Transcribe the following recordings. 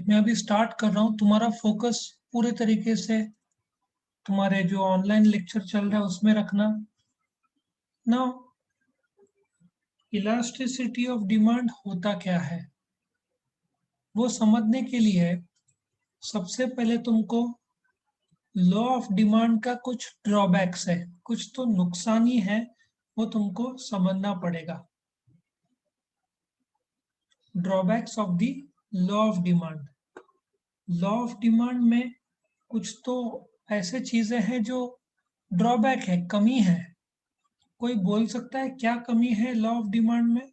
मैं अभी स्टार्ट कर रहा हूँ, तुम्हारा फोकस पूरे तरीके से तुम्हारे जो ऑनलाइन लेक्चर चल रहा है उसमें रखना। नाउ इलास्टिसिटी ऑफ डिमांड होता क्या है वो समझने के लिए सबसे पहले तुमको लॉ ऑफ डिमांड का कुछ ड्रॉबैक्स है, कुछ तो नुकसान ही है, वो तुमको समझना पड़ेगा। Drawbacks of the law of demand. Law of demand में कुछ तो ऐसे चीजें हैं जो ड्रॉबैक है, कमी है। कोई बोल सकता है क्या कमी है लॉ ऑफ डिमांड में?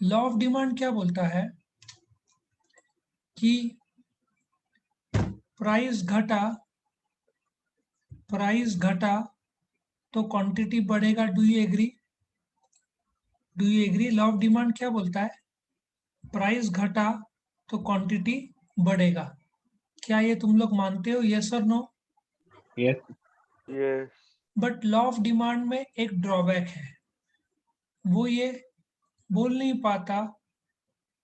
लॉ ऑफ डिमांड क्या बोलता है कि प्राइस घटा तो क्वांटिटी बढ़ेगा। Do you agree? Do you agree? Law of demand क्या बोलता है? प्राइस घटा तो क्वांटिटी बढ़ेगा। क्या ये तुम लोग मानते हो? यस और no? Yes. Yes. But law of demand में एक ड्रॉबैक है, वो ये बोल नहीं पाता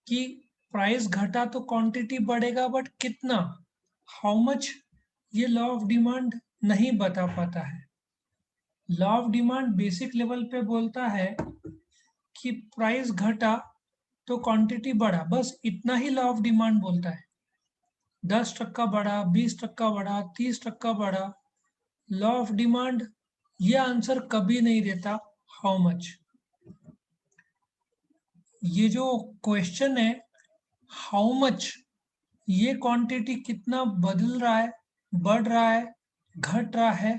कि प्राइस घटा तो क्वांटिटी बढ़ेगा, बट कितना, हाउ मच, ये लॉ ऑफ डिमांड नहीं बता पाता है। Law of demand basic level पे बोलता है कि प्राइस घटा तो क्वांटिटी बढ़ा, बस इतना ही लॉ ऑफ डिमांड बोलता है। 10% बढ़ा, 20% बढ़ा, 30% बढ़ा। लॉ ऑफ डिमांड ये आंसर कभी नहीं देता हाउ मच। ये जो क्वेश्चन है हाउ मच, ये क्वांटिटी कितना बदल रहा है, बढ़ रहा है, घट रहा है,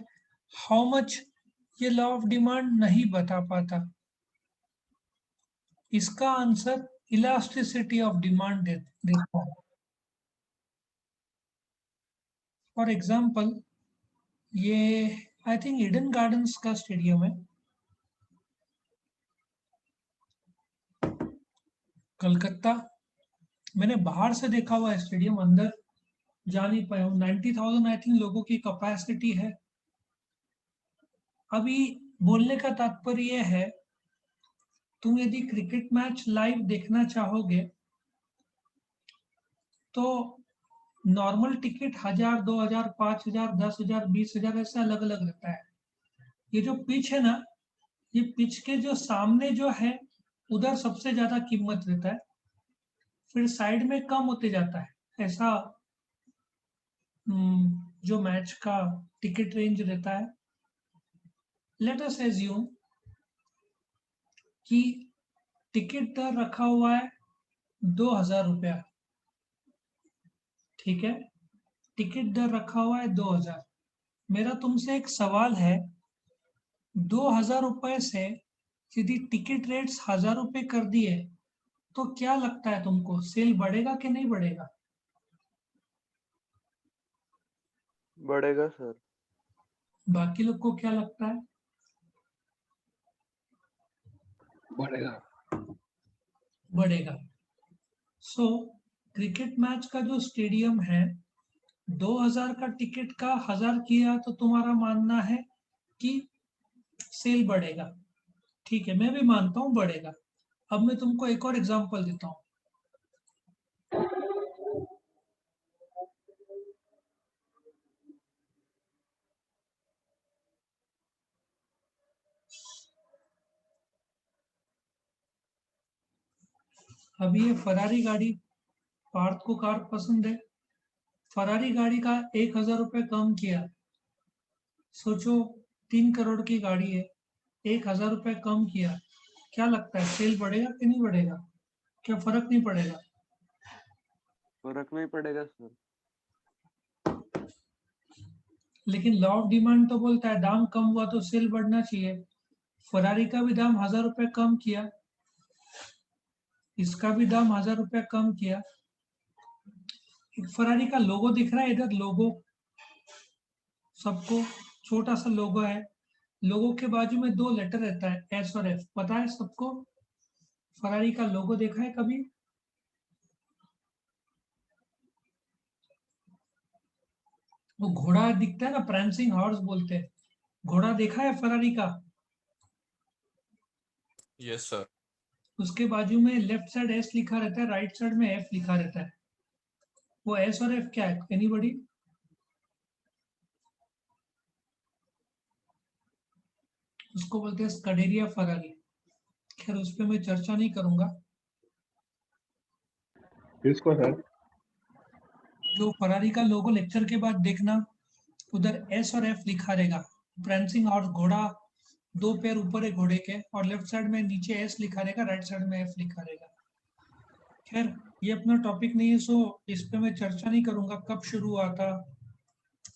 हाउ मच, ये लॉ ऑफ डिमांड नहीं बता पाता। इसका आंसर इलास्टिसिटी ऑफ डिमांड देता है। फॉर एग्जाम्पल, ये आई थिंक ईडन गार्डन्स का स्टेडियम है, कलकत्ता। मैंने बाहर से देखा हुआ स्टेडियम, अंदर जा नहीं पाया हूँ। 90,000 आई थिंक लोगों की कैपेसिटी है। अभी बोलने का तात्पर्य है, तुम यदि क्रिकेट मैच लाइव देखना चाहोगे तो नॉर्मल टिकट 1000, 2000, 5000, 10,000, 20,000 ऐसा अलग अलग रहता है। ये जो पिच है ना, ये पिच के जो सामने जो है उधर सबसे ज्यादा कीमत रहता है, फिर साइड में कम होते जाता है। ऐसा जो मैच का टिकट रेंज रहता है। लेट अस एज्यूम कि टिकट दर रखा हुआ है 2,000 रुपया, ठीक है, टिकट दर रखा हुआ है 2,000। मेरा तुमसे एक सवाल है, 2,000 रुपए से यदि टिकट रेट्स 1,000 रुपए कर दिए तो क्या लगता है तुमको, सेल बढ़ेगा कि नहीं बढ़ेगा? बढ़ेगा सर। बाकी लोग को क्या लगता है? बढ़ेगा। बढ़ेगा। सो क्रिकेट मैच का जो स्टेडियम है, 2,000 का टिकट का 1,000 किया तो तुम्हारा मानना है कि सेल बढ़ेगा। ठीक है, मैं भी मानता हूँ बढ़ेगा। अब मैं तुमको एक और एग्जांपल देता हूँ। अभी ये फरारी गाड़ी, पार्थ को कार पसंद है, फरारी गाड़ी का 1,000 रुपये कम किया। सोचो 3 करोड़ की गाड़ी है, 1,000 रुपये कम किया, क्या लगता है सेल बढ़ेगा कि नहीं बढ़ेगा? क्या फर्क नहीं पड़ेगा? फर्क नहीं पड़ेगा सर। लेकिन लॉ ऑफ डिमांड तो बोलता है दाम कम हुआ तो सेल बढ़ना चाहिए। फरारी का भी दाम 1,000 रुपये कम किया, इसका भी दाम 1,000 रुपये कम किया। एक फरारी का लोगो दिख रहा है इधर, लोगो सबको, छोटा सा लोगो है, लोगो के बाजू में 2 लेटर रहता है, एस और एफ, पता है सबको? फरारी का लोगो देखा है कभी? वो घोड़ा दिखता है ना, प्रांसिंग हॉर्स बोलते हैं, घोड़ा देखा है फरारी का? Yes sir. उसके बाजू में लेफ्ट साइड एस लिखा रहता है, राइट साइड में एफ लिखा रहता है। वो एस और एफ क्या है? एनीबॉडी? उसको बोलते हैं स्कडेरिया फरारी। खैर उस पर मैं चर्चा नहीं करूंगा। किसको सर? जो फरारी का लोगो लेक्चर के बाद देखना, उधर एस और एफ लिखा रहेगा। प्रांसिंग और घोड़ा, दो पैर ऊपर है घोड़े के, और लेफ्ट साइड में नीचे एस लिखा रहेगा, राइट साइड में एफ लिखा रहेगा। खैर ये अपना टॉपिक नहीं है, सो इस पे मैं चर्चा नहीं करूंगा। कब शुरू हुआ था,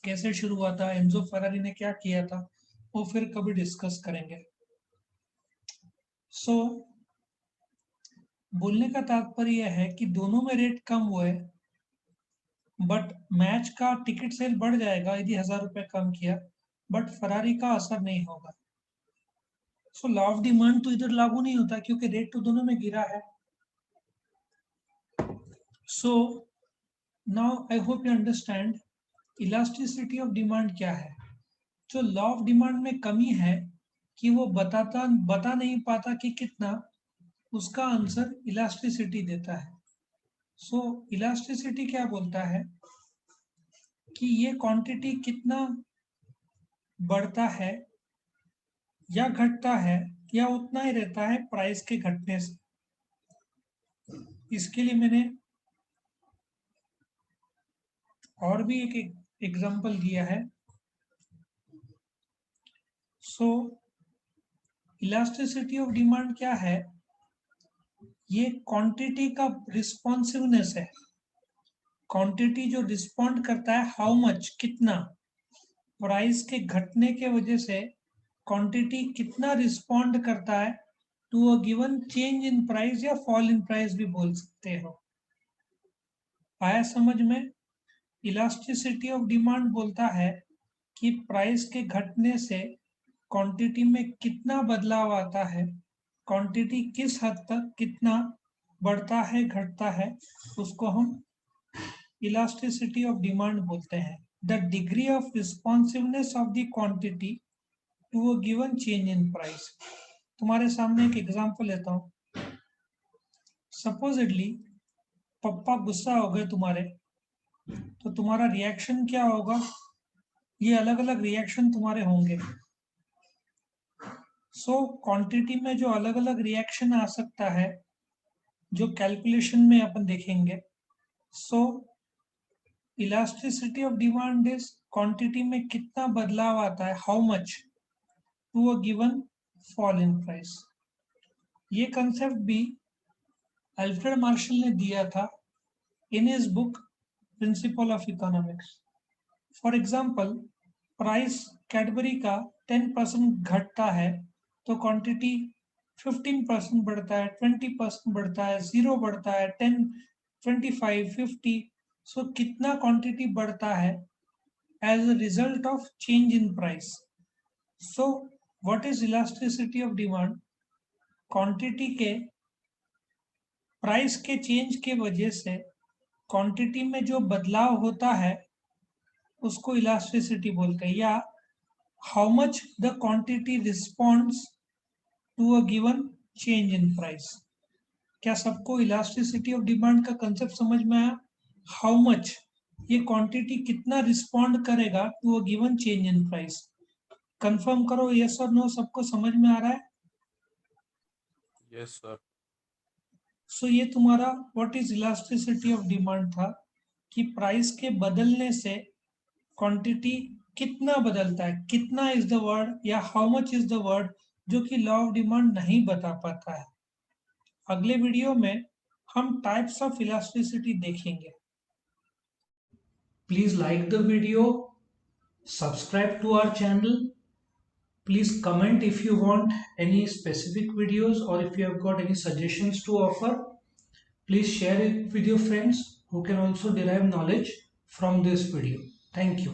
कैसे शुरू हुआ था, एंजो फरारी ने क्या किया था, वो फिर कभी डिस्कस करेंगे। सो बोलने का तात्पर्य यह है कि दोनों में रेट कम हुए, बट मैच का टिकट सेल बढ़ जाएगा यदि 1000 रुपए कम किया, बट फरारी का असर नहीं होगा। सो लॉ ऑफ डिमांड तो इधर लागू नहीं होता क्योंकि रेट तो दोनों में गिरा है। So now I hope you understand elasticity of demand क्या है। जो लॉ ऑफ डिमांड में कमी है कि वो बता नहीं पाता कि कितना, उसका आंसर इलास्टिसिटी देता है। सो इलास्टिसिटी क्या बोलता है कि ये क्वांटिटी कितना बढ़ता है या घटता है, या उतना ही रहता है प्राइस के घटने से। इसके लिए मैंने और भी एक एग्जांपल दिया है। सो इलास्टिसिटी ऑफ डिमांड क्या है? ये क्वांटिटी का रिस्पॉन्सिवनेस है। क्वांटिटी जो रिस्पॉन्ड करता है, हाउ मच, कितना, प्राइस के घटने के वजह से क्वांटिटी कितना रिस्पॉन्ड करता है to a given change in price, या फॉल इन प्राइस भी बोल सकते हो। आया समझ में? इलास्टिसिटी ऑफ डिमांड बोलता है कि प्राइस के घटने से क्वांटिटी में कितना बदलाव आता है, क्वांटिटी किस हद तक कितना बढ़ता है घटता है, उसको हम इलास्टिसिटी ऑफ डिमांड बोलते हैं। The degree of responsiveness of the quantity to a given change in price. तुम्हारे सामने एक एग्जांपल लेता हूँ। सपोजिटली पप्पा गुस्सा हो गए तुम्हारे, तो तुम्हारा रिएक्शन क्या होगा? ये अलग अलग रिएक्शन तुम्हारे होंगे। सो क्वांटिटी में जो अलग अलग रिएक्शन आ सकता है, जो कैलकुलेशन में अपन देखेंगे। So elasticity of demand is quantity में कितना बदलाव आता है, how much, to a given fall in price. ये कंसेप्ट भी अल्फ्रेड मार्शल ने दिया था in his book principle of economics. For example, price Cadbury का 10% घटता है तो क्वांटिटी 15% बढ़ता है, 20% बढ़ता है, 0 बढ़ता है, 10, 25, 50। सो कितना क्वांटिटी बढ़ता है as a result of change in price. So what is elasticity of demand? Quantity के प्राइस के चेंज के वजह से क्वांटिटी में जो बदलाव होता है उसको इलास्टिसिटी बोलते हैं, या how much the quantity responds to a given change in price. क्या सबको इलास्टिसिटी ऑफ डिमांड का कंसेप्ट समझ में आया? हाउ मच, ये क्वांटिटी कितना रिस्पॉन्ड करेगा to a given change in price. Confirm करो, यस और नो, सबको समझ में आ रहा है? Yes sir. सो ये तुम्हारा what is elasticity of demand था, कि प्राइस के बदलने से क्वांटिटी कितना बदलता है। कितना इज द वर्ड, या how much is the word, जो कि लॉ ऑफ डिमांड नहीं बता पाता है। अगले वीडियो में हम टाइप्स ऑफ इलास्टिसिटी देखेंगे। Please like the video, subscribe to our channel, please comment if you want any specific videos, or if you have got any suggestions to offer. Please share it with your friends who can also derive knowledge from this video. Thank you.